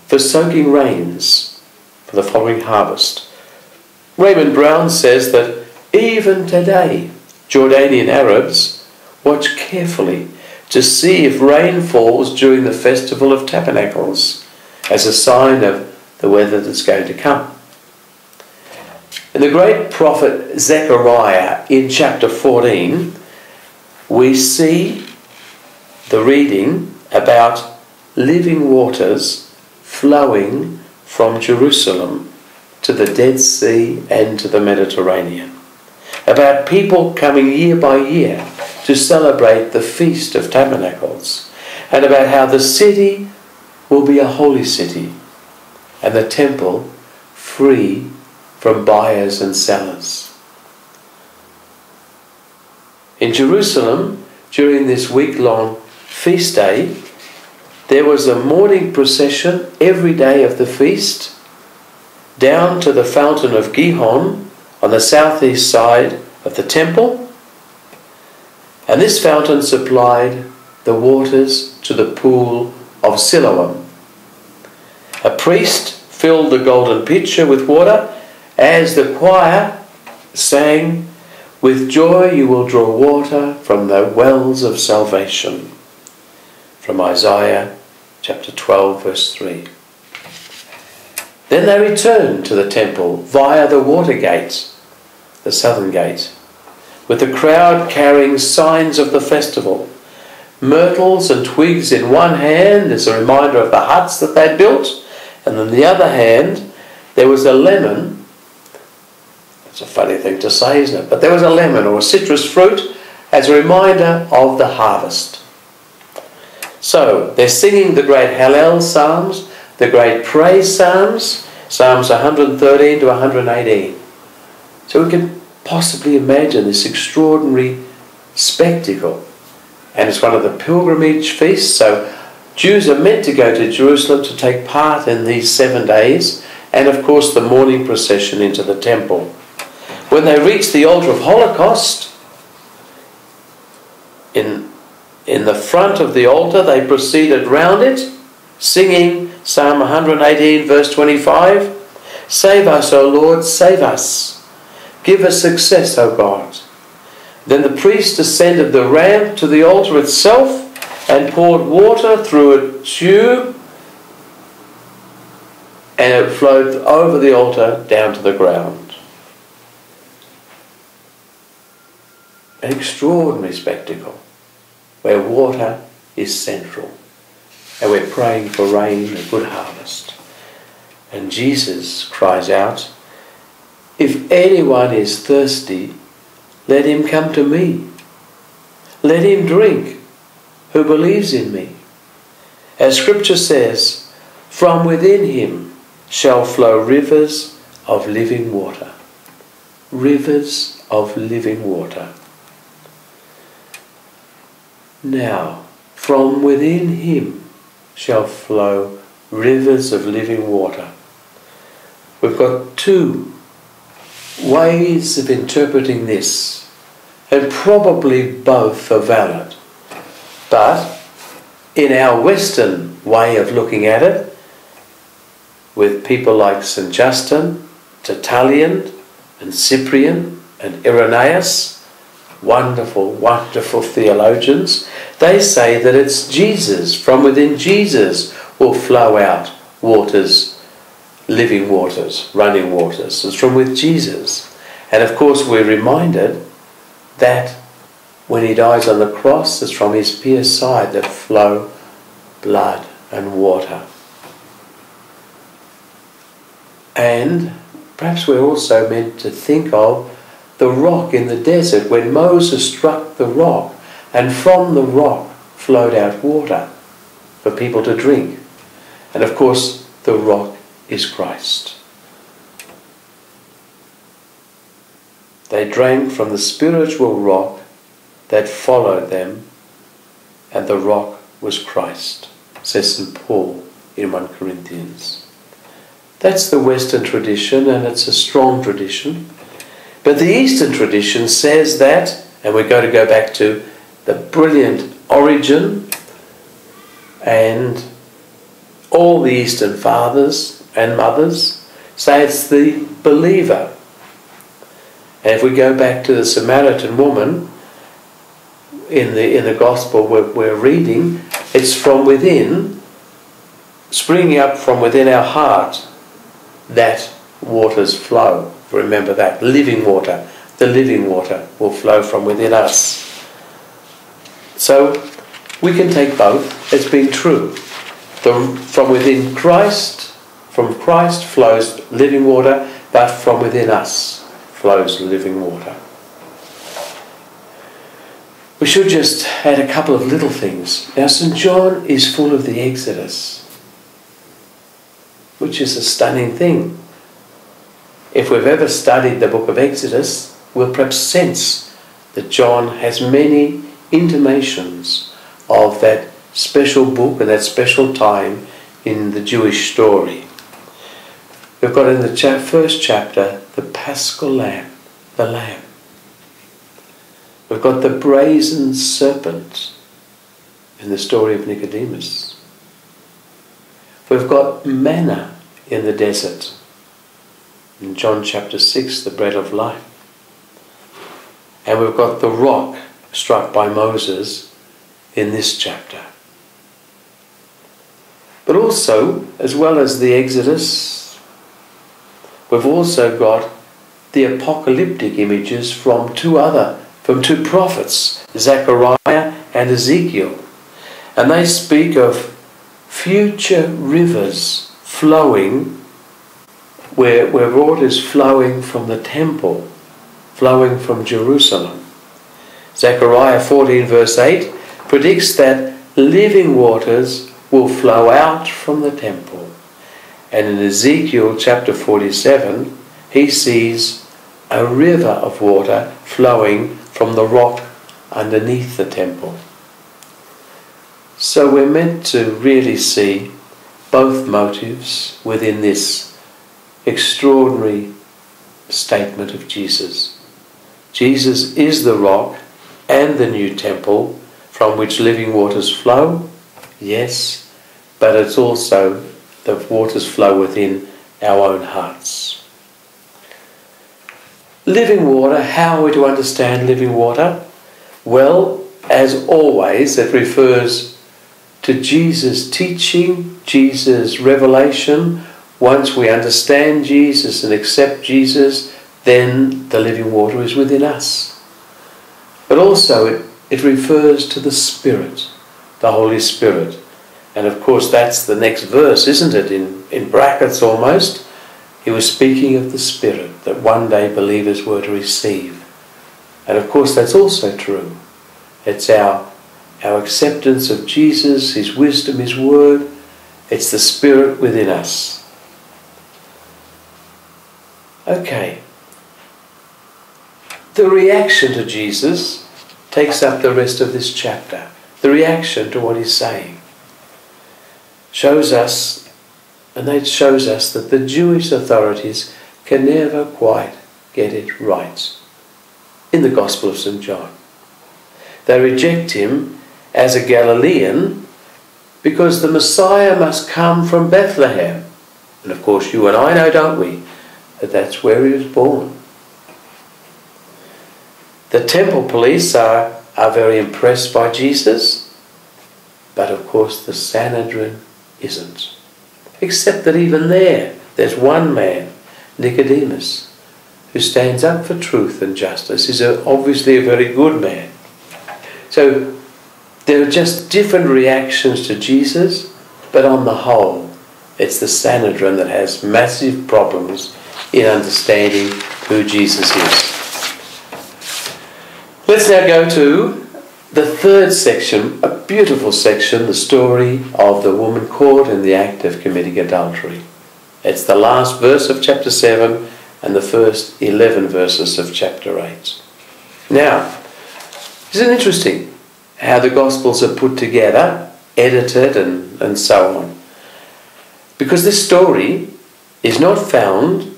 for soaking rains for the following harvest. Raymond Brown says that even today, Jordanian Arabs watch carefully to see if rain falls during the Festival of Tabernacles as a sign of the weather that's going to come. In the great prophet Zechariah, in chapter 14, we see the reading about living waters flowing from Jerusalem to the Dead Sea and to the Mediterranean. About people coming year by year to celebrate the Feast of Tabernacles, and about how the city will be a holy city and the temple free from buyers and sellers. In Jerusalem, during this week-long feast day, there was a morning procession every day of the feast down to the fountain of Gihon on the southeast side of the temple, and this fountain supplied the waters to the pool of Siloam. A priest filled the golden pitcher with water as the choir sang, "With joy you will draw water from the wells of salvation," from Isaiah chapter 12 verse 3. Then they returned to the temple via the water gate, the southern gate, with the crowd carrying signs of the festival, myrtles and twigs in one hand as a reminder of the huts that they'd built, and on the other hand there was a lemon. It's a funny thing to say, isn't it? But there was a lemon or a citrus fruit as a reminder of the harvest. So they're singing the great Hallel Psalms, the great praise Psalms, Psalms 113 to 118. So we can possibly imagine this extraordinary spectacle. And it's one of the pilgrimage feasts, so Jews are meant to go to Jerusalem to take part in these 7 days, and of course the morning procession into the temple. When they reached the altar of Holocaust, in the front of the altar they proceeded round it, singing Psalm 118 verse 25, "Save us, O Lord, save us. Give us success, O God." Then the priest ascended the ramp to the altar itself and poured water through a tube, and it flowed over the altar down to the ground. An extraordinary spectacle where water is central, and we're praying for rain and good harvest. And Jesus cries out, "If anyone is thirsty, let him come to me. Let him drink who believes in me. As Scripture says, from within him shall flow rivers of living water." Rivers of living water. Now, from within him shall flow rivers of living water. We've got two ways of interpreting this, and probably both are valid. But in our Western way of looking at it, with people like St. Justin, Tertullian, and Cyprian, and Irenaeus, wonderful, wonderful theologians, they say that it's Jesus, from within Jesus will flow out waters, living waters, running waters. It's from with Jesus. And of course we're reminded that when he dies on the cross, it's from his pierced side that flow blood and water. And perhaps we're also meant to think of the rock in the desert when Moses struck the rock, and from the rock flowed out water for people to drink. And of course the rock is Christ. They drank from the spiritual rock that followed them, and the rock was Christ, says St. Paul in 1 Corinthians. That's the Western tradition, and it's a strong tradition. But the Eastern tradition says that, and we're going to go back to the brilliant Origen and all the Eastern fathers and mothers say it's the believer. And if we go back to the Samaritan woman in the Gospel we're reading, it's from within, springing up from within our heart, that waters flow. Remember that, living water. The living water will flow from within us. So we can take both as being true. From within Christ, from Christ flows living water, but from within us flows living water. We should just add a couple of little things. Now, St. John is full of the Exodus, which is a stunning thing. If we've ever studied the book of Exodus, we'll perhaps sense that John has many intimations of that special book and that special time in the Jewish story. We've got in the first chapter the Paschal Lamb, the Lamb. We've got the brazen serpent in the story of Nicodemus. We've got manna in the desert in John chapter 6, the bread of life. And we've got the rock struck by Moses in this chapter. But also, as well as the Exodus, we've also got the apocalyptic images from two prophets, Zechariah and Ezekiel. And they speak of future rivers flowing, where water is flowing from the temple, flowing from Jerusalem. Zechariah 14 verse 8 predicts that living waters will flow out from the temple. And in Ezekiel chapter 47, he sees a river of water flowing from the rock underneath the temple. So we're meant to really see both motives within this extraordinary statement of Jesus. Jesus is the rock and the new temple from which living waters flow, yes, but it's also the waters flow within our own hearts. Living water, how are we to understand living water? Well, as always, it refers to Jesus' teaching, Jesus' revelation. Once we understand Jesus and accept Jesus, then the living water is within us. But also it refers to the Spirit, the Holy Spirit. And of course that's the next verse, isn't it? In brackets almost. He was speaking of the Spirit that one day believers were to receive. And of course that's also true. It's our acceptance of Jesus, His wisdom, His word. It's the Spirit within us. Okay. The reaction to Jesus takes up the rest of this chapter. The reaction to what He's saying shows us, and it shows us that the Jewish authorities can never quite get it right in the Gospel of St. John. They reject Him as a Galilean because the Messiah must come from Bethlehem. And of course you and I know, don't we, that that's where He was born. The temple police are very impressed by Jesus, but of course the Sanhedrin isn't. Except that even there's one man, Nicodemus, who stands up for truth and justice. He's obviously a very good man. So there are just different reactions to Jesus, but on the whole, it's the Sanhedrin that has massive problems in understanding who Jesus is. Let's now go to the third section, a beautiful section, the story of the woman caught in the act of committing adultery. It's the last verse of chapter 7 and the first 11 verses of chapter 8. Now, isn't it interesting how the Gospels are put together, edited and so on? Because this story is not found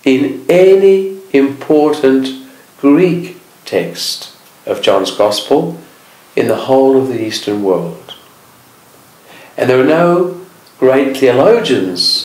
in any important Greek text of John's Gospel in the whole of the Eastern world. And there are no great theologians